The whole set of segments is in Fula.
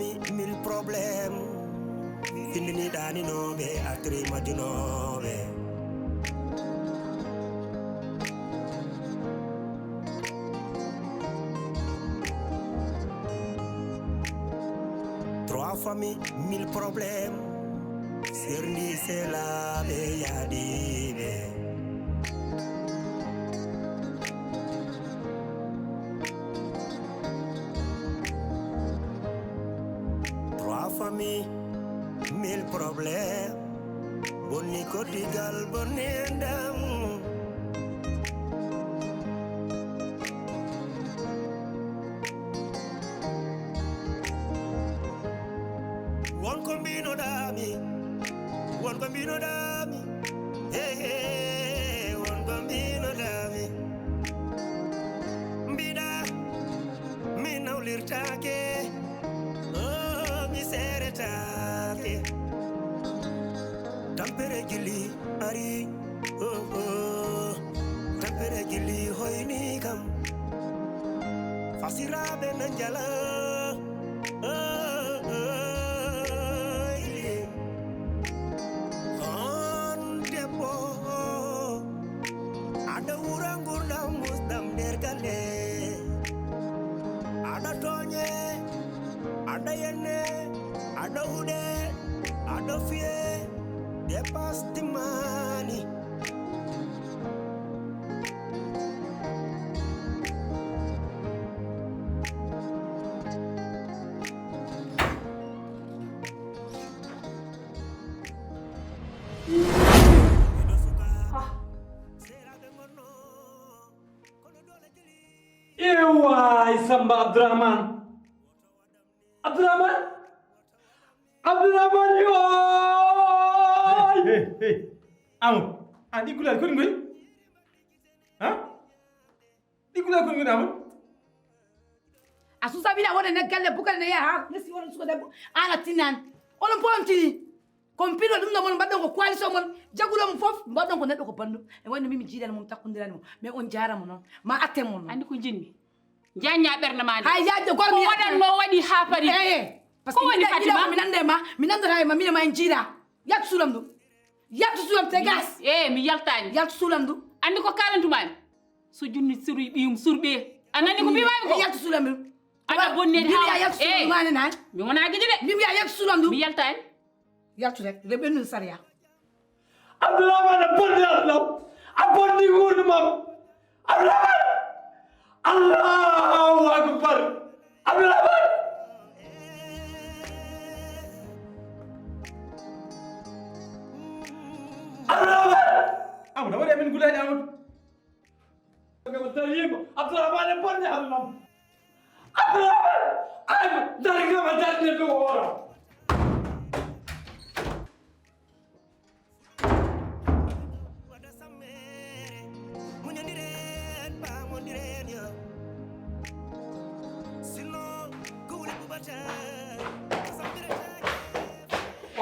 familles, mille problèmes. Fini dani nobe, atri majunobe. Trois familles, mille problèmes. Serie, c'est la yadibe. Trois familles, mille problèmes. Boni kotigal, boni endam. One combino dami, one combino dami. Hey, hey, one combino dami. Mbida, mi naulirtake. Oh, mi seretake. Tampere gili ari, oh oh. Tampere gili hoini kam. Fasira benanjala, oh oh. Ili. On depo, ada urangurna musdam dergale. Ada tonye, ada yene, ada ude, ada fie. Dépasse the money. Ewa Samba Abdurrahman. Abdurrahman? Abdurrahman yo! Hey, Amul. Di gulal ko ngoy? Di gulal ko ngoy Amul? Asusa bila wona na galle bukal na ya ha nesi wona suko debbo ala tinan on pontini kompiro dum no mon badon ko coalition mon jagulo mo fof badon ko neddo ko bandu e woni mimi jidal mum takkundirani mo mais on jaramo non ma atte mon andi ko jinni janya berne mani hay yadde gormi ko wadan mo wadi hafari parce que woni Fatima mi nande ma mi nandata ma mi ma en jira yak sulam du yak sulam te gas mi yaltani yak sulam du andi ko kalantuma so junni suri bium surbe anani ko bi wami ko yak sulam du ada bonne mi ya yak sulam ma nan mi wona gidi de mi ya yak sulam du mi yaltani yaltu rek rebenu saria Abdurrahman bondi Allah. Abondi gurnu mam. Abdurrahman. Allahu Akbar. Abdurrahman. Abdurrahman. Amul, dama dem gulal Amul. Abdurrahman bondi Allah. Abdurrahman. Ay, darga ma darne ko wora.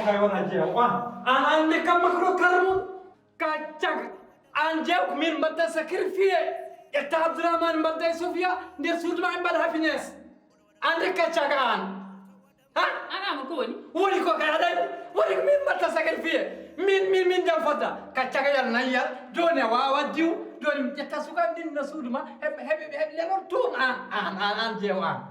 Okay, wana je. An me kam makro karmun ka chag an je min badda sacrifice eta Abdurrahman badda Sofia ndir sudma bad happiness ande ka chag an ha ana mo ko woni woni ko ka ada woni min badda sacrifice min jam fata ka chag yal nayya jone wawa diw joni jetta suka din na sudma heb lelor tun an je wa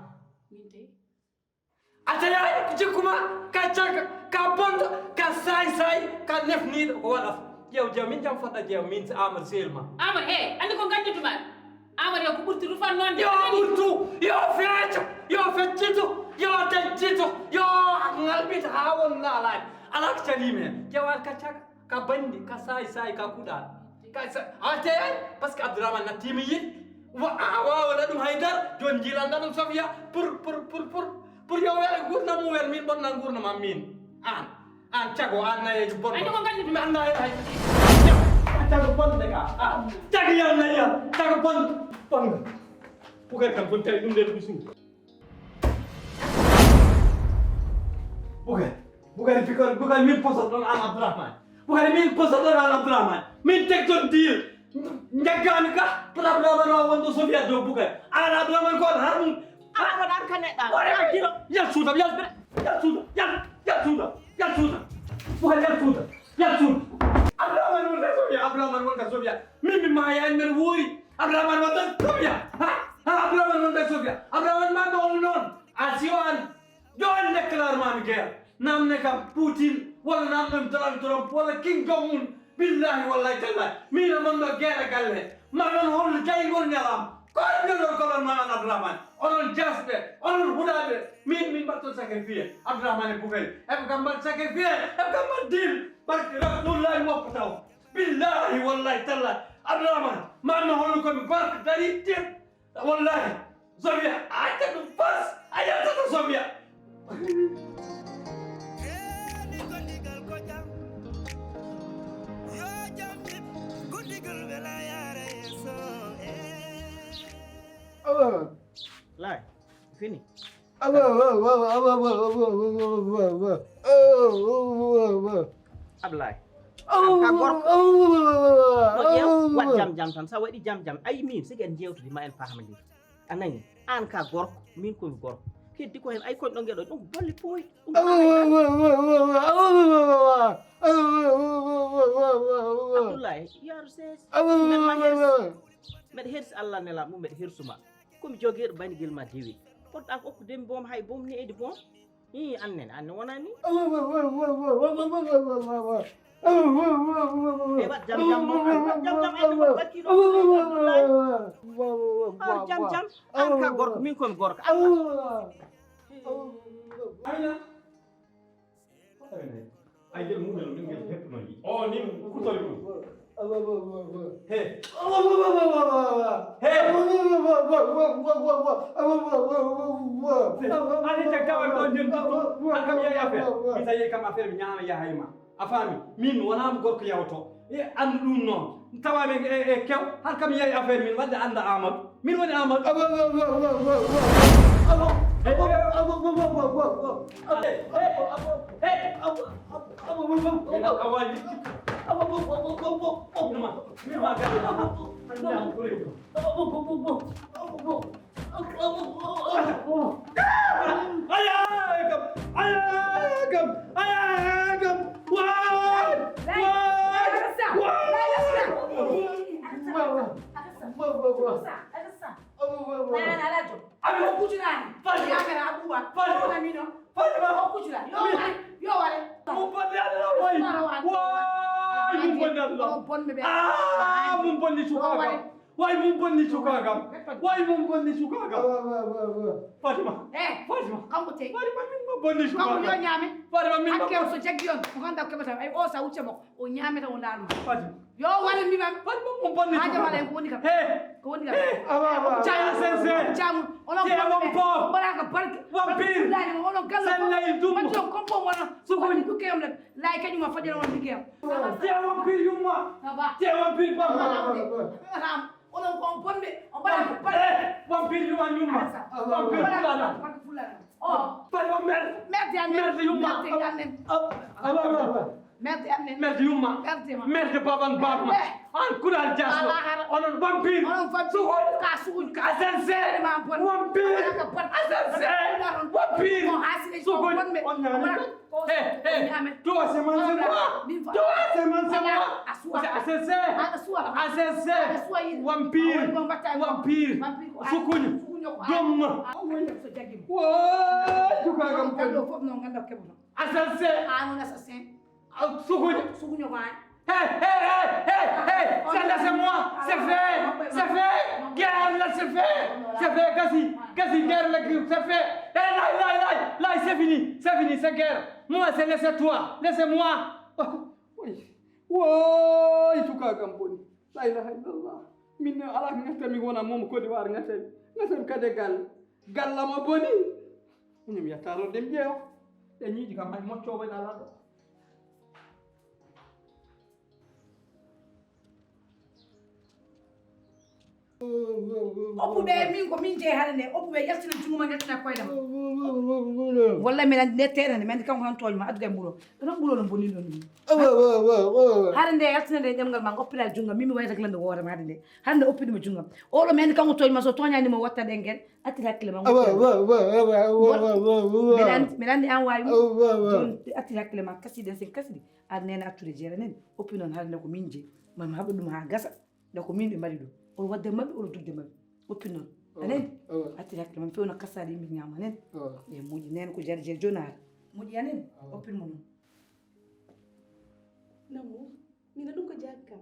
ataya jikuma ka chag ka bond ka sai ka nef ni wala jew min jam fata jew min amar selma amar andi ko gandi tuma amar yo ko burti rufan non de yo burtu yo feccitu yo tajjitu yo ngalbit hawon na lay alak chalime jawal ka chag ka bandi ka sai ka kuda ka ataya parce que Abdurrahman na timiyi wa wala dum haydar jon jilan dum Sofia pour yo wel gurna mu wel min bon na gurna ma min an cago an na ye bon andi ko gandi tuma an na ye cago bon de ka cago yal na ya cago bon bukan kan pun cari dum de bisu bukan fikir bukan min posat don an Abdurrahman bukan min posat don an Abdurrahman min tek don deal njagan ka Abdurrahman wa wondo Sofia do bukan an Abdurrahman ko har Awa dan kan da. Yal suuta yal suuta bukan yal suuta Abdurrahman wonta Sofia mimi ma ya mer wori Abdurrahman wonta Sofia Abdurrahman wonta Sofia Abdurrahman ma do non asiwan don déclare ma mi guerre nam ne kam Poutine wala nam dem Trump wala King Jong-un billahi wallahi tallahi mi na man do guerre galle ma non hol jay ngol nyalam ko ngol ko ma Abdurrahman onon jasbe onon hudabe min batto sacrifice Abdurrahman e bugay e kam bat sacrifice e kam bat dil barke rasulullahi mo taw billahi wallahi tallahi Abdurrahman ma no hol ko mi barke dari tip wallahi Sofia ayta dum pas ayata to Sofia Lai, fini. Ablay. Wat jam-jam tan sa wadi jam-jam ay min sigen jewtude ma en fahamandi. Anani an ka gorko min ko gorko. Keddi ko hen ay kon do ngedo dum bolli poy. Abdoulaye yar ses. Med hers Allah nela mu med hersuma. Komi jogeeɗo banigel ma dewi poɗɗa ko okkudemi boom hay boom ni edi boom I annen anne wonani e wat jam jam mo jam ene mo bakkiɗo jam an ka gorko min komi gorko ay jël mu mel ngeen hepp no yi o ni ku tori ko hey ani tak tawal ko jël an kam yaay affaire bisa yey kam affaire bi ñaama ya hayma afami min wona am gorko yawto e andu dum non tawame e kew han kam yaay affaire min wadde anda Amadou min woni Amadou Why mum bonni sukagam? Fatima. Fatima. Kamu te. Fatima min mo bonni sukagam. Kamu yo nyame. Fatima min mo. Akke so jagion. Ko handa ko bata ay o sa ucce mo. O nyame ta o dalma. Fatima. Yo wala mi mam. Fatima mum bonni sukagam. Haja wala ko woni kam. Ko woni kam. Chaya sense. Chamu. Ono ko. Baraka barka. Vampire. Dani mo ono kala. Sallay dum. Ba to kompo wona. So ko ni ku kem la. Lay kany ma fadel won dikem. Tia vampire yumma. Tia vampire papa. Ono ko bonde. O baraka. Vampire yumma. Vampire Poular. Oh, Fatima merde. Merde yumma. Merde yumma. Merde baban babma. An kural jasmo. Onon vampire. Ka sense. Vampire. Toi c'est moi. Vampire. Sukuñu. Dom. Sukagam assassin. Sukuñu. Hey, ça là c'est moi, c'est fait, guerre là c'est fait, quasi, guerre là c'est fait, là, c'est fini, c'est guerre, moi c'est laissez-moi, oui, tout cas Gamboni, la ilaha illallah, minne ala ngata mi wona mom Côte d'Ivoire ngata kade gal la ma boni, ñum ya taro dem jeew, e ñi di kam may mo cioba dala do. Opu be min ko min je harande opu be yastina jumuma nyatina koydam walla mi ne terane men kanko tan toñma addude mbulo ɗon mbulo no bonni ɗon ɗum hade nde yaltinande ɗemgal ma goppilal junggam mimi way reglande hoore ma hade nde hande oppidima junggam oɗo men kanko toñma so toñanima watta ɗenguel attiri hakkille ma mbiɗa andi an wawi joni attiri hakkille ma kasiɗen sen kasidi aɗa nene attude jeera nen oppi noon hade nde ko min jeeyi mami haɓa ɗum ha gasa nde ko min ɓe mbaɗi ɗum oɗo wadde mabɓe oɗo dugde mabɓe oppi noon anen attiri hakkille mam fewno kassade yimɓe ñama nen e moƴƴi nene ko jari jeere joni ara moƴƴi anen oppinmo noon Namu, mina ɗum ko jaaki kam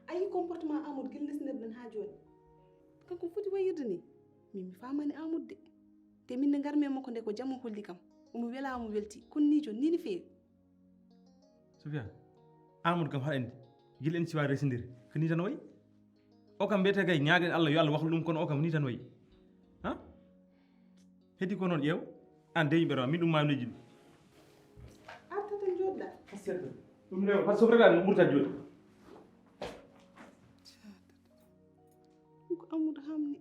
ayi comportement Amadou gel lesnirɗen ha joni kanko foti wayirde ni min mi famani Amadou de te min nde garmi e makko nde ko jamma holli kam omo welama welti kono ni joni ni feewi Sofia Amadou kam haɗa andi gila en siwa resindiri ko ni tan wayi o kam mbiyete kay ñaagen Allah yo Allah waxlu ɗum kono o kam ni tan wayi ha heddi ko noon ƴeew an de yimɓe min ɗum mamneji ɗum arta tan joɗɗa ɗum rewa par ce que sofrata no ɓurtat joni ko Amadou hamni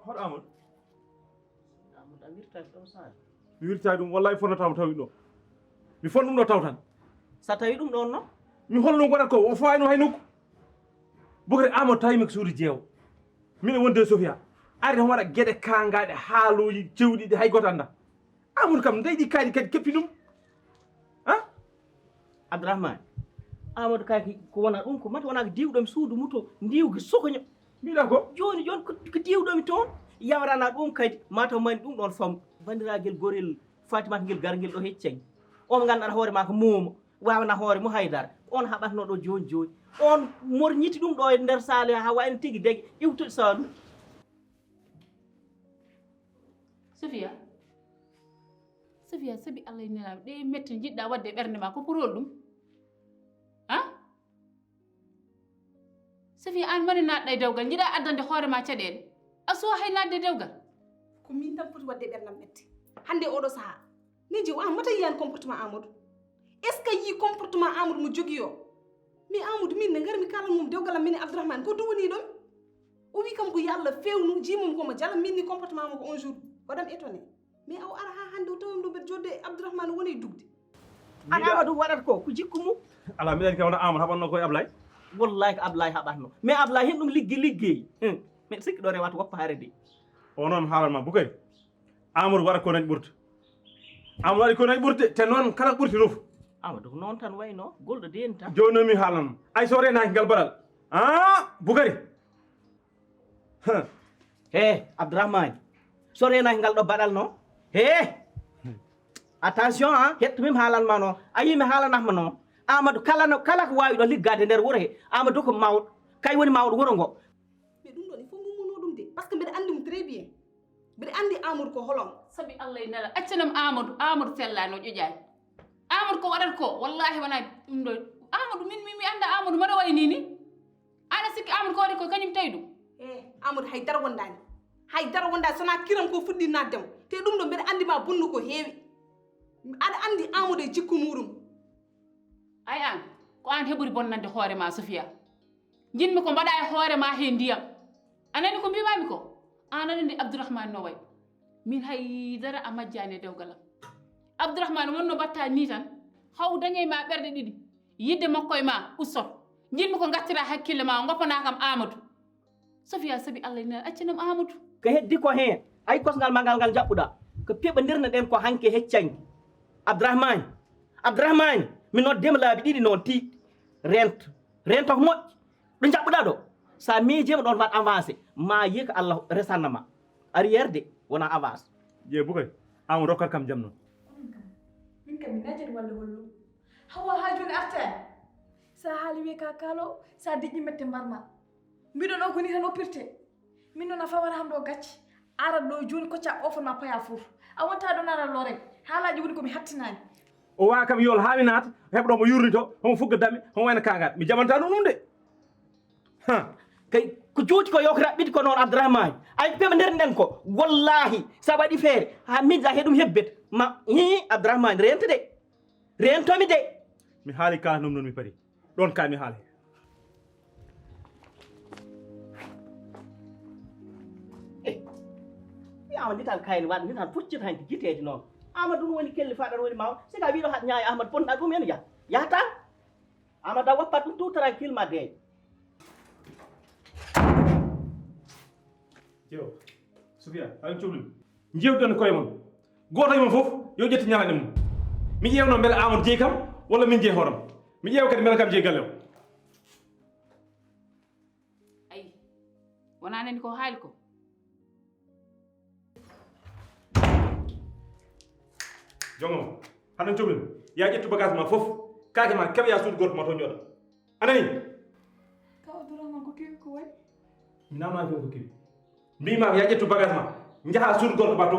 hoɗo Amadou Amadou a wirtaki ɗo Sall mi wirtaki ɗum wallahi fonnatama tawi ɗo mi fon ɗum ɗo taw tan sa tawi ɗum ɗon no mi holno ɗum waɗat ko o fawano hay nokku bokati Amadou tawimi ko suudu jeewo min e wonde Sofia ari tan waɗa gueɗe kangaɗe haaluji cewɗiɗi hay goto anda Amadou kam ndeyɗi kaaji kadi keppi ɗum ha Abdourahmane Amadou kaki ko wona ɗum ko mata wona ko diwɗomi suudu muto ndiwgi sokoño mbiɗa ko joni ko diwɗomi toon yawrana ɗum kadi mataw mani ɗum ɗon fam bandiragel gorel Fatimata ngel gargel ɗo heccani on ganduɗa hoore ma ko moomo wawana hoore mo haydara on haɓatno ɗo joni joni on morñiti ɗum ɗo e nder saale ha wayno tigui degui iwtude Sall Sofia sabi Allah e nelaɓe ɗe metti jiɗɗa wadde ɓerde ma ko porol ɗum ha Sofia an mani naɗɗa e dewgal jiɗa addande hoore ma caɗele a suwa hay nadde e dewgal ko min tan foti wadde ɓerdam ɓetti hande oɗo saaha ni jew an mata yiyani comportement Amadou est ce que yi comportement Amadou mo jogui o mi Amadou min ne garmi kala mum dewgalam min e Abdourahmane ko duwoni ɗon o wi kam ko yo Allah fewnu jimum komo jala min ni comportement mako un jour waɗam étonné mais aw ara ha hande o tawam ɗo mbeɗa jodde Abdourahmane woni dugde an Amadou waɗata ko jikku mum ala mbiɗani ka wona Amadou haɓanno koye Ablaye wallahi ko Ablaye haɓatno mais Ablaye hen ɗum ligguey mais sikki ɗo rewata woppare de o noon mi haalanma Boukary Amadou waɗa ko nañi ɓurta Amadou waɗi ko nañi ɓurte te noon kala ɓurti roof Amadou noon tan wayno golɗo deni tan joni noon mi haalanma ay so renaki ngal baɗal Boukary he Abdourahmane so renaki ngal ɗo baɗal noon he attention hettomimi haalanma noon a yimi haalanatma noon Amadou kala ko wawi ɗo liggade nder wuuro he Amadou ko mawɗo kay woni mawɗo wuuro ngo mais ɗum ɗon il faut mummuno ɗum de par ce que mbeɗa andi mo très bien mbeɗa andi Amadou ko holon sabi Allah e nela accanam Amadou sellano ƴoƴani Amadou ko waɗata ko wallahi wona ɗum ɗo Amadou min anda Amadou mbaɗa way nini ana sikki Amadou ko waɗi ko kañum tawi ɗum Amadou haydara wondani sona kiram ko fuɗɗi naddemo te ɗum ɗo mbeɗa andi ma bonnu ko heewi aɗa andi Amadou e jikku muɗum ay an ko an heɓuri bonnande hoore ma Sofia jinmi ko mbaɗa e hoore ma he ndiyam anani ko mbimami ko an aɗa andi Abdourahmane no way min haydara a majjani e dewgalam Abdourahmane wonno batta ni tan haw dañay ma ɓerde ɗiɗi yidde makko e ma ussot jinmi ko gattira hakkille ma goppana kam Amadou Sofia sabi Allah ina accanam Amadou ko heddi ko hen ay kosgal ma ngal jaɓɓuɗa ko peɓodirno ɗen ko hanke heccani Abdourahmane min noddema laabi ɗiɗi noon tiiɗi rento ko moƴƴi ɗo jaɓɓuɗa ɗo sa miijima ɗon wat avancé ma yi ko Allah resanna ma arriére de wona avance je Boukary Amadou rokkat kam jam noon min kam mi najani walla hollo hawa ha joni artani sa haali wiye ka kaalo sa diƴƴi mette mbarma mbiɗon o ko ni tan oppirte min noon a fawata ham ɗo gacci arat ɗo joni kocca ofanma paya fof a wonta ɗon ara lorem haalaji woni komi hattinani o wawa kam yol ha mi naata heɓɗo mo yurnito homo fugga dame homo wayno kangat mi jamanta ɗum de kay ko juuti ko yokora ɓiɗi ko noon Abdourahmane ay ɓeɓe nder nden ko wallahi sa waɗi feere ha miija he ɗum hebbet ma Abdourahmane rentomi de mi haali kalanum noon mi paari ɗon ka mi haala yaama lital kayni waɗa ni tan fuccita hen giteede noon amadou ɗum woni kelli faɗan woni maw sika wiɗo haɗ ñaayi ahmad ponɗa ɗum hen yahata amadou a woppat ɗum tout tranquillement deeƴ jew Sofia aɗa cohli jewɗen koye mon goto e mon fof yo ƴetti ñalane mum mi ƴewno beele Amadou jeeyi kam walla min jeeyi hooram mi ƴeewa kadi beele kam jeeyi galle o ayi wona nani ko haali ko jongoma haɗen cohli ya ƴettu bagage ma fof kaake ma keɓa ya suudu goto ma to jooɗa anani Ka Abdourahmane ko kewi ko waɗi? mi namnaki ko kewi mbima ya ƴettu bagage ma jaaha suudu goto ma to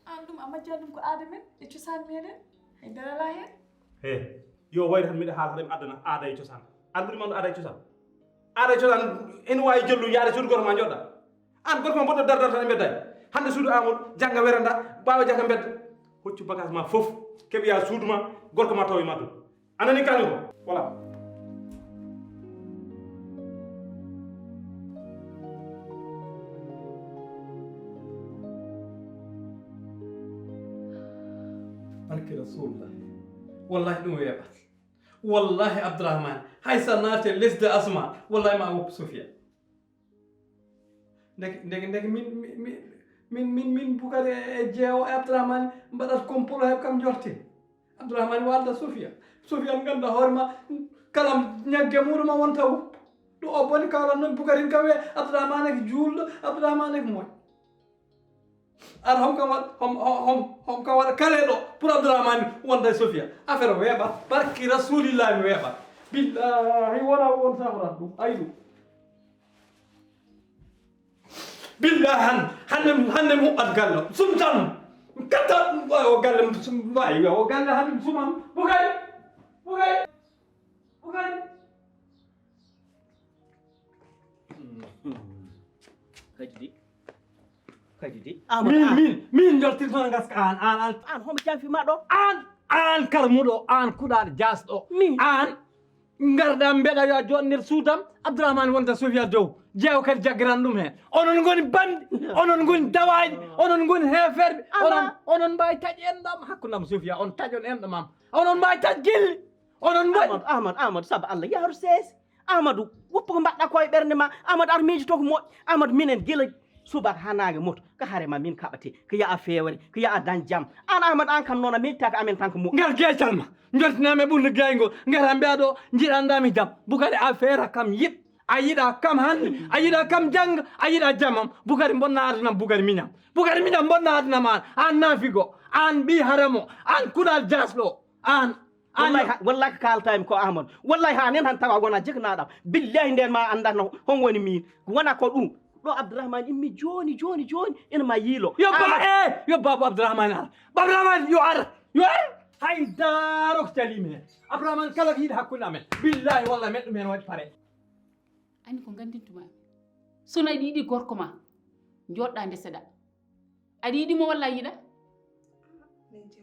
An ɗum a majjani ɗum ko aada men e cosaan meɗen hay darala hen. he yo wayde tan mbiɗa haala ɗem addana aada e cosaan an ɓuuri mamɗo aada e cosaan aada e cosaan ene wawi jellu yaade suudu goto ma jooɗa an goto ma mboɗɗo dardar tan e mbeddaji hande suudu Amadou jangga weranda ɓawa jagga mbedda hoccu bagage ma fof keɓe ya suudu ma gorko ma taw e ma to anani kalmi ko voilà barke rasulullah wallahi ɗum weeɓat wallahi Abdourahmane hay sa naate lesde asma wallahi ma woppu Sofia ndege min bukare e jeewo e Abdourahmane mbaɗat complot heɓ kam jorte Abdourahmane walda Sofia Sofia ganda hoore ma kala ñagge muɗuma wonta woppu ɗum o boni kawlan noon bukarin kam wiye Abdourahmane ko juulɗo Abdourahmane ko moƴ ara hom kam waɗa kale ɗo pour Abdourahmane wonda e Sofia affaire o weeɓat barki rasulillahi mi weeɓat billahi wona won sahorat ɗum ayi ɗum billahi hande mi huɓɓat galle o sumtan katta o galle wayi o galle hande sumam bukay kadi di min joltirtono gaska an homo janfima ɗo an karmuɗo an kuɗaɗo jasɗo an garɗa mbeɗa yo joɗo nder suudam Abdourahmane wonta Sofia dow jeew kadi jaggiran ɗum hen onon goni bandi onon goni dawaɗi onon goni heferɓe onon mbawi taƴ enɗam hakkudam Sofia on taƴon enɗamam onon mbawi taƴ gilli onon mbaɗi amadou saabu Allah yaaru seesi amadou woppu ko mbaɗɗa koye ɓernde ma amadou ar miijoto ko moƴƴi amadou minen gila subaka ha nangue moto ko harema min kaɓate ko yaa fewre ko yaa dañ jaam an amadou an kam noon a miijita ko amen tan ko moƴƴi ngal guecal ma joltinami e ɓurde gayngol ngara mbiya ɗo jiɗandami jaam bukari affaire kam yiɗ a yiɗa kam hande a yiɗa kam jangga a yiɗa jaamam bukari bonna adunam bukari miñam bonna adunam an naafigo an ɓi haramo an kuɗal jasɗo an wallahi ko kaltami ko amadou wallahi ha nen han tawa wona jegnaɗam billahi nden ma andatno hon woni min wona ko ɗum ɗo Abdourahmane immi joni ene ma yiilo yo baba Abdourahmane ara Abdourahmane yo ara hay daaro ko calimi hen Abdourahmane kala ko yiiɗi hakkude amen billahi wallahi men ɗum hen waɗi pare ani ko gandintuma sono aɗa yiɗi gorko ma joɗɗa ndeseɗa aɗa yiɗimo walla a yiɗa min jew mbiɗa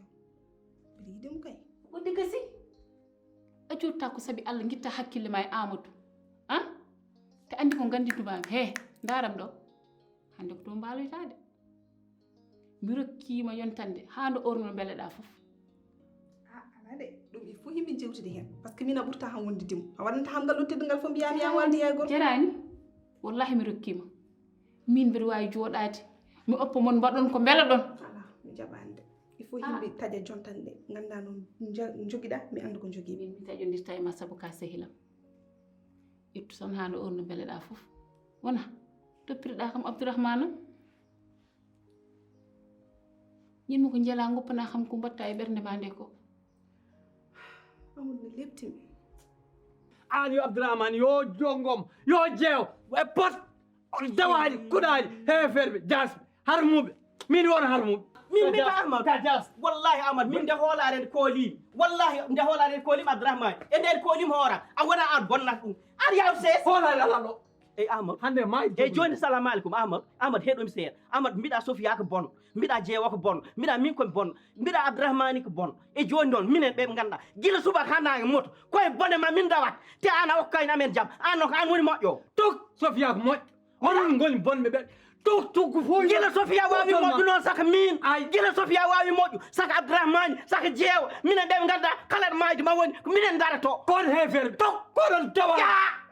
yiɗimo kay wonde gasi a jotta ko saabi Allah guitta hakkille ma e Amadou han te andi ko gandintumami he daram ɗo hande ko to mbaloytade mi rokkima yontande ha ndo orno beleɗa foof ala de ɗum il faut yimɓe jewtide hen par ce que min a ɓurta han wonde dimo a waɗanta ham ngal ɗo teddungal fof mbiyami ya walde hay goto jarani wallahi mi rokkima min mbiɗa wawi joɗade mi oppa mon mbaɗon ko beela ɗon ala mi jaɓani de il faut yimɓe taƴa jontande ganda noon joguiɗa mi anda ko jogui min mi taƴodirta e ma saabu ka sehilam ittu tan ha ndo orno beleɗa foof wona toppiriɗa kam Abdourahmane ñinmi ko jela goppana kam ko mbatta e ɓernde ma nde ko amadou mi leptimi an yo Abdourahmane yo jongom yo jeew e pot dawaɗi kuɗaɗi heferɓe jasɓe harmuɓe min won harmuɓe min mbita Amadou ka jas wallahi Amadou min nde hoolare nde koolimi wallahi nde hoolare nde koolimi Abdourahmane e nden koolimi hoora a wona an bonnat ɗum ar yaw sees hoolare ala ɗo eyyi Amadou hande ma eyyi joni salamu aleykum Amadou heeɗomi seeɗa Amadou mbiɗa Sofia ko bonno mbiɗa jeewa ko bonno mbiɗa min komi bonno mbiɗa Abdourahmane ko bonno e joni noon minen ɓe ganduɗa guila subaka ha nangue moto koye bone ma min dawat te an a hokkayno amen jaam an noon ko an woni moƴƴo tuk Sofia ko moƴƴo onon goni bonɓe ɓe tuggu fof gila Sofia wawi moƴƴu noon saka min Ay. gila Sofia wawi moƴƴu saka Abdourahmane saka jeewa minen ɗe gadda kala ɗo maaji ma woni ko minen darato kon hefere koɗon tawa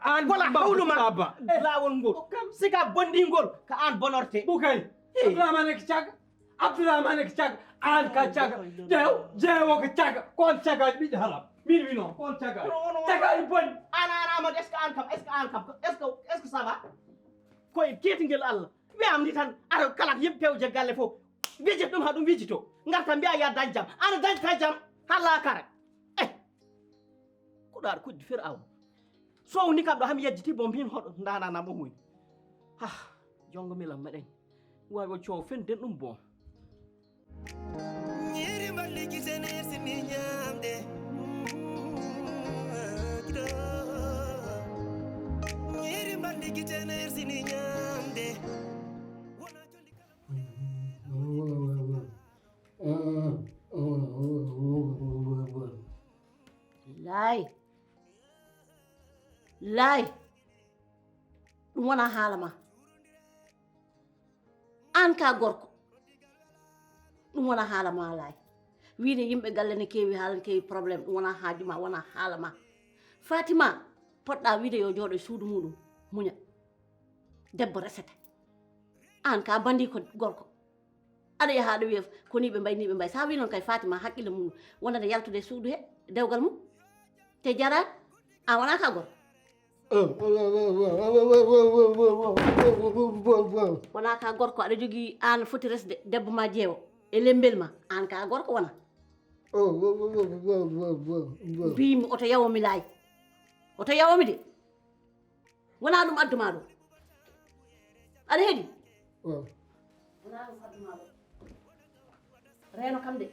an wala hawluma Abba lawol ngol sika bonɗingol ko an bonorte bukay Abdourahmane ko caga Abdourahmane ko caga an ka caga jeewo ko caga kon cagaji ɓiɗɗo halam min wi noon kon cagaji cagaji bonni ana Amadou est ce que an kam est ce que ça va koye keetingel Allah wiyam ndi tan ara kala yimɓe pewje galle fof wijit ɗum ha ɗum wijito garta mbiya ya dañ jam ana dañta jam hala kare kuɗaɗo kuɗɗi fer aw sowni kam ɗo hami yejjiti bo min hoɗo dananamo muy ha jongo milam meɗen wawi o coow fen den ɗum bon Nyiri mballi gisene sini nyamde Nyiri mballi gisene sini nyamde lay ɗum wona haala ma an ka gorko ɗum wona haala ma lay wiide yimɓe galle ne keewi haala ne keewi probléme ɗum wona haaju ma wona haala ma Fatima poɗɗa wiide yo jooɗo e suudu muɗum muña debbo resete an ka bandi ko gorko aɗa yaha aɗa wiya ko ni ɓe mbay sa wi noon kay Fatima haqqille mum wonande yaltude e suudu he dewgal mum te jarani an wona ka gorko wona ka gorko aɗa jogii an foti resde debbo ma jeewo e lembel ma an ka gorko wona mbimi oto yawomi laay oto yawomi de wona ɗum adduma ɗo aɗa heeɗi wona ɗum adduma ɗo reeno kam de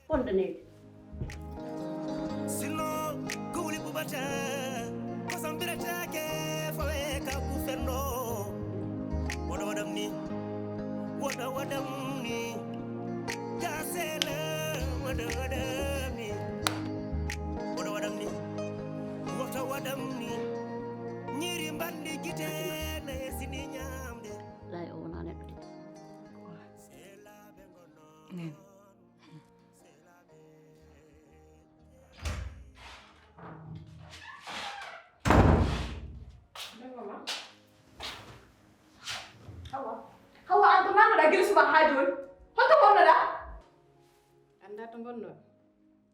fonɗanede Sino kuli bubata Kosam biratake fawe kaku ferno Wada wadam ni Kasela wada wadam ni Wada wadam ni Nyiri mbandi gite na yesini nyamde lay o wona neɗɗo de nen hawa an ko nannoɗa guila suba ha joni holto bonnoɗa anda to bonno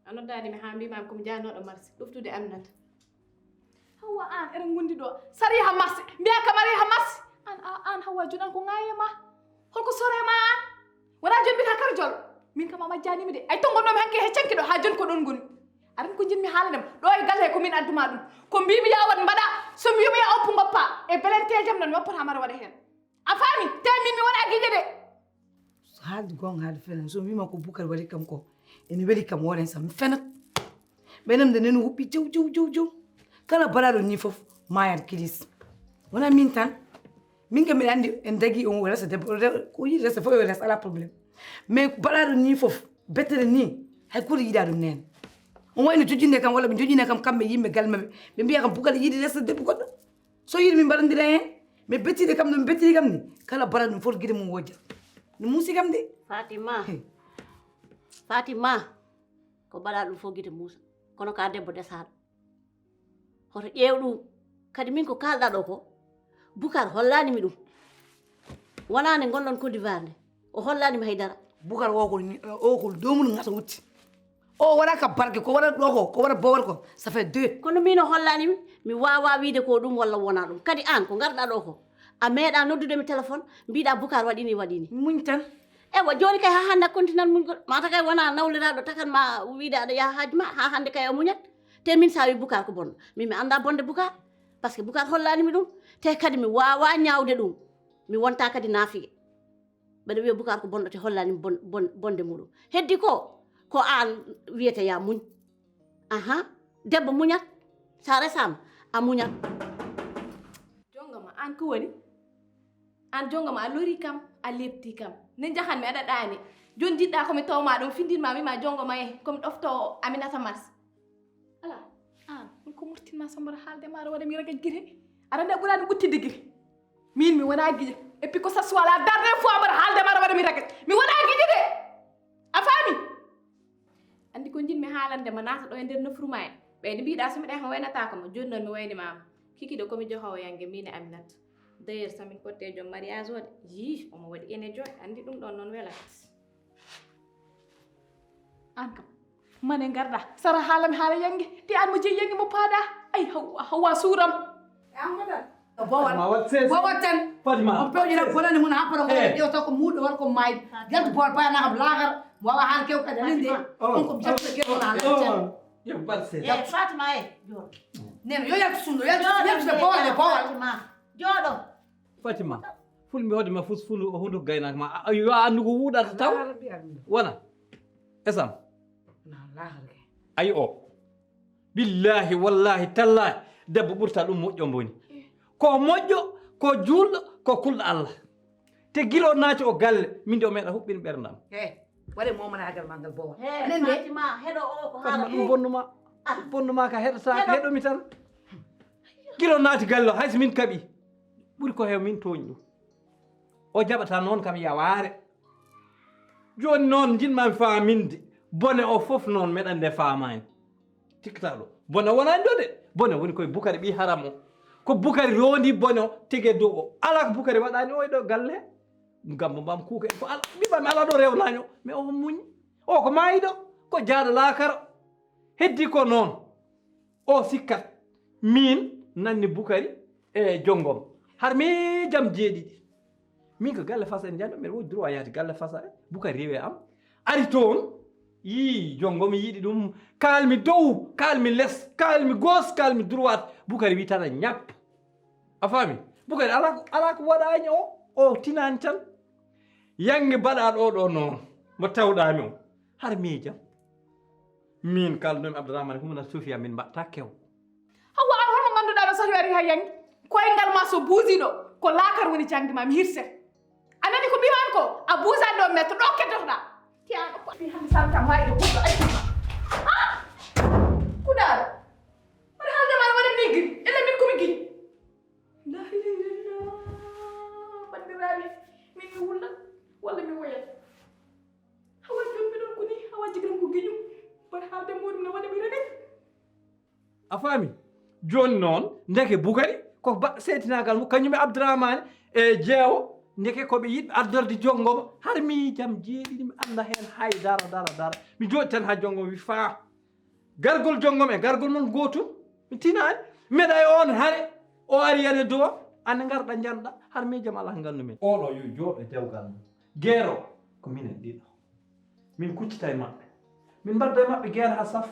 a noddanimi ha mbimami komi janoɗo marché ɗoftude aminata hawa an eɗen gondi ɗo sari ha marché mbiya kamari ha marché an hawa joni an ko ŋayema holko sorema an wona joni mbita kar jolo min kam a majjanimi de ay to gonnomi hanke he canki ɗo ha joni ko ɗon goni aɗan ko jinmi haalanema ɗo e galle he komin adduma ɗum ko mbimi yawat mbaɗa so mi yumi ya oppu goppa e belentejam non mi woppata mara waɗa hen a faami te min mi wona guiƴe de haalde gonga haalde fenen so wima ko Boucar waɗi kam ko ene weeli kam wonen sam mi fenat ɓenamde nene huɓɓi jaw kala balaɗo ni foof mayat kilis wona min tan min kam mbiɗa andi en dagui on resa debbo ko yiɗi resa fof yo resa ala probléme mais balaɗo ni foof bettere ni hay goto yiiɗa ɗum nene on wayno jojjinde kam walla ɓe jojjine kam kamɓe yimɓe galmaɓe ɓe mbiya kam Boucar yiiɗi resa debbo goɗɗo so yiiɗi min mbaɗodira hen mais bettide kam nomi bettidi kam ni kala balaɗo ɗum fof guiɗe mum wojja no muusi kam de Fatima ko baɗa ɗum fof guite muusa kono ka debbo desaɗo hoto ƴeew ɗum kadi min ko kalɗa ɗo ko Boucar hollanimi ɗum wona nde gonɗon Côte d'Ivoire nde o hollanimi haydara Boucar o ko domunu ngata wutti o waɗa ka barke ko waɗa ɗo ko waɗa bowal ko ça fait 2 kono min o hollanimi mi wawa wiide ko ɗum walla wona ɗum kadi an ko garɗa ɗo ko a meeɗa noddudemi téléphone mbiɗa Boucar waɗini muñ tan ewa joni kay ha hande a continue muñgol mata kay wona nawliraɗo takan ma wiide aɗa yaha haaju ma ha hande kay a muñat te min sa wi Boucar ko bonɗo min mi anda bonde Boucar par ce que Boucar hollanimi ɗum te kadi mi wawa ñawde ɗum mi wonta kadi naafigue mbeɗa wiya Boucar ko bonɗo te hollanimi bonde muɗum heddi ko an wiyete ya muñ debbo muñat sa resama a muñat jongama an ko woni an jongama a lori kam a lepti kam ne jahanmi aɗa ɗani joni jiɗɗa komi tawma ɗum findinma mima jongama e komi ɗofto Aminata Mars ala an holko murtinma sambara haalde ma aɗa waɗami ragal guite aɗa nde ɓurani ɓuttide guite min mi wona guiƴe et puis que ça soit la dernière fois mbaɗa haaldema aɗa waɗa mi raket mi wona guiƴe de a faami andi ko jinmi haalande ma naata ɗo e nder nofru ma en ɓeyde mbiɗa so miɗen han waynataka mo joni noon mi waynimama kikiɗo komi johowo yangue min e Aminata d'ailleurs samin potte joom mariage o de yi omo waɗi ene joɗe andi ɗum ɗon noon welat an kam mane garɗa sara haalami haala yangue te an mo jeeyi yangue mo paaɗa ay hawa suuram bowat tan on pewƴira bonani mum ha para ngoɗe ƴewta ko muuɗo won ko mayde yaltu bool payana kam laagar wawa haala kew kadi anen de on ko jattuɗo keɗona haala yo barse Fatima jooɗo neno yo yaltu sundo yaltude bowal e bowal jooɗo Fatima fulmi hoddema fulu o hunduko gaynaka ma yo andu ko wuuɗata taw wona esam ayi o billahi wallahi tallahi debbo ɓurta ɗum moƴƴo mboni ko moƴƴo ko julɗo ko kulɗo Allah te guilo naati o galle min de o meeɗa huɓɓini ɓerdam waɗe momanagal ma ngal bowal Fatima heɗo o ko Fatima ɗum bonnuma ka heɗotaka heɗomi tan guilo naati galle o hayso min kaɓi ɓuri ko hew min tooñi ɗum o jaɓata noon kam yawaare joni noon jinmami faminde bone o fof noon meɗen nde famani tikkata ɗo bone wonani ɗo de bone woni koye Bukari ɓi haram o ko Bukari rondi bone o tigi dow o ala ko Bukari waɗani o e ɗo galle gambo mbam kuuka en ko ala ɓiɓami ala ɗo rewnaño mais o muñi o ko mayiɗo ko jaaɗo laakaro heddi ko noon o sikkat min nanni Bukari e jonggom har mi jam jeeɗiɗi min ko galle fasa en janɗo mbeɗa woodi droit yaade galle fasa e Bukari rewi am ari toon yi jongomi yiɗi ɗum kalmi dow kalmi less kalmi gauche kalmi droite Bukari wi tan a ñappa a faami Bukari ala ko waɗani o tinani tan yange mbaɗa ɗo noon mo tawɗami o har miijam min kalnomi Abdourahmane humna Sofia min mbatta kew hawa an holmo ganduɗa ɗo soti wari ha yangue koyngal ma so buusiɗo ko laakar woni jangde ma mi hirset anani ko mbimami ko a buusani ɗo metto ɗo keddotoɗa tiyaɗo fi hande salta mayiɗo ɓurɗo ayɗo kuɗaɗo waɗa haaldema waɗa ni guiɗi ele min komi guiɗi la ilaha illallah bandiraɓe min mi wulla walla mi woyat hawa jombi ɗon ko ni hawa jigiram ko guiƴum mbaɗa haalde muɗum ne waɗa mi rene a faami joni noon ndeke Bukari ko setinagal mum kañum e Abdourahmane e jeewo ndeke koɓe yiɗɓe ardorde jonggoma har mi jam jeeɗiɗi mi anda hen hay dara mi jooɗi tan ha jonggoma wi faa gargol jonggoma e gargol mon gotum mi tinani meɗa e on haare o ari yane dowa ane garɗa janɗa har mi jam ala gandu min oɗo yo jooɗo e dewgal mum gueero ko minen ɗiɗo min kuccita e maɓɓe min mbadda e maɓɓe gueere ha saf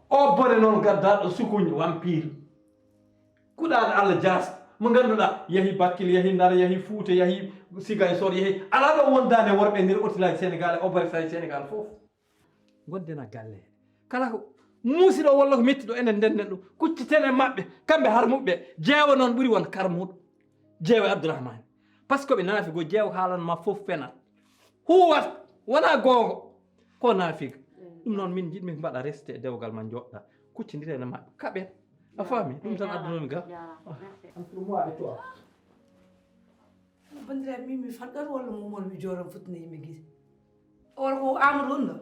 o bone noon gaddaɗo sukuñe wampire kuɗaɗo Allah jaasa mo ganduɗa yeehi Bakkil yeehi Ndar yeehi Fouta yeehi Ziguinchor yeehi ala ɗo wondani worɓe nder otilaji Sénégal e obere saji Sénégal fof gondena galle kala ko muusiɗo walla ko mettiɗo enen ndenden ɗum kucciten e maɓɓe kamɓe harmuɓe jeewa noon ɓuuri won karmuɗo jeewa Abdourahmane par ce que ɓe naafi go jeewa haalanma fof fenat huwat wona gonga ko naafiga ɗum noon min jiɗmi mbaɗa resté e dewgal ma joɗɗa kuccidirene maɓɓe kaɓen a faami ɗum tan addunomi ga bandiraɓe min mi fanɗat walla momon mi joram futtina yimɓe guise wala ko Amadou on ɗo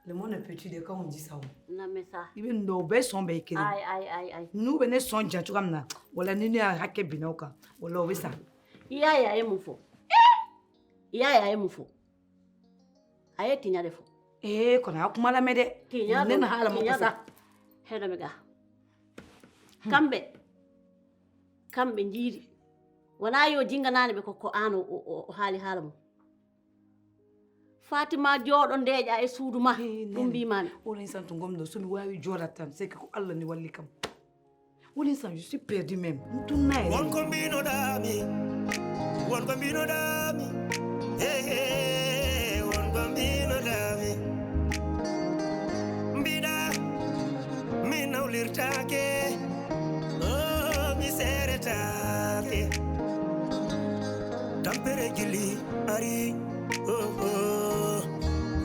le monde est petit de quand on dit ça non mais ça iɓe ndo ɓe son ɓe kiri ay nuɓe ne son jancu kam na walla ni ne hakke binaw kam walla o ɓe sa yaya e mum fo yaya e mum fo aye tiñade fo kono a kumala de nen haala makko sa heɗomi ga kamɓe jiiri wona yo jinganani ɓe ko an o haali haala mum Fatima jooɗo ndeeƴa e suudu ma ɗum mbimami woni san to gomɗo somi wawi jooɗat tan c'est que ko Allah ni walli kam woni san je suis perdu même ɗum tunnayi wonko mbinoɗami wonko mbinoɗami wonko mbinoɗami mbiɗa mi nawlirtake mi seretake tampere gili ari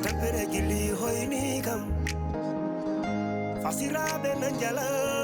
tampere gili hoyni kam fasiraɓe na jala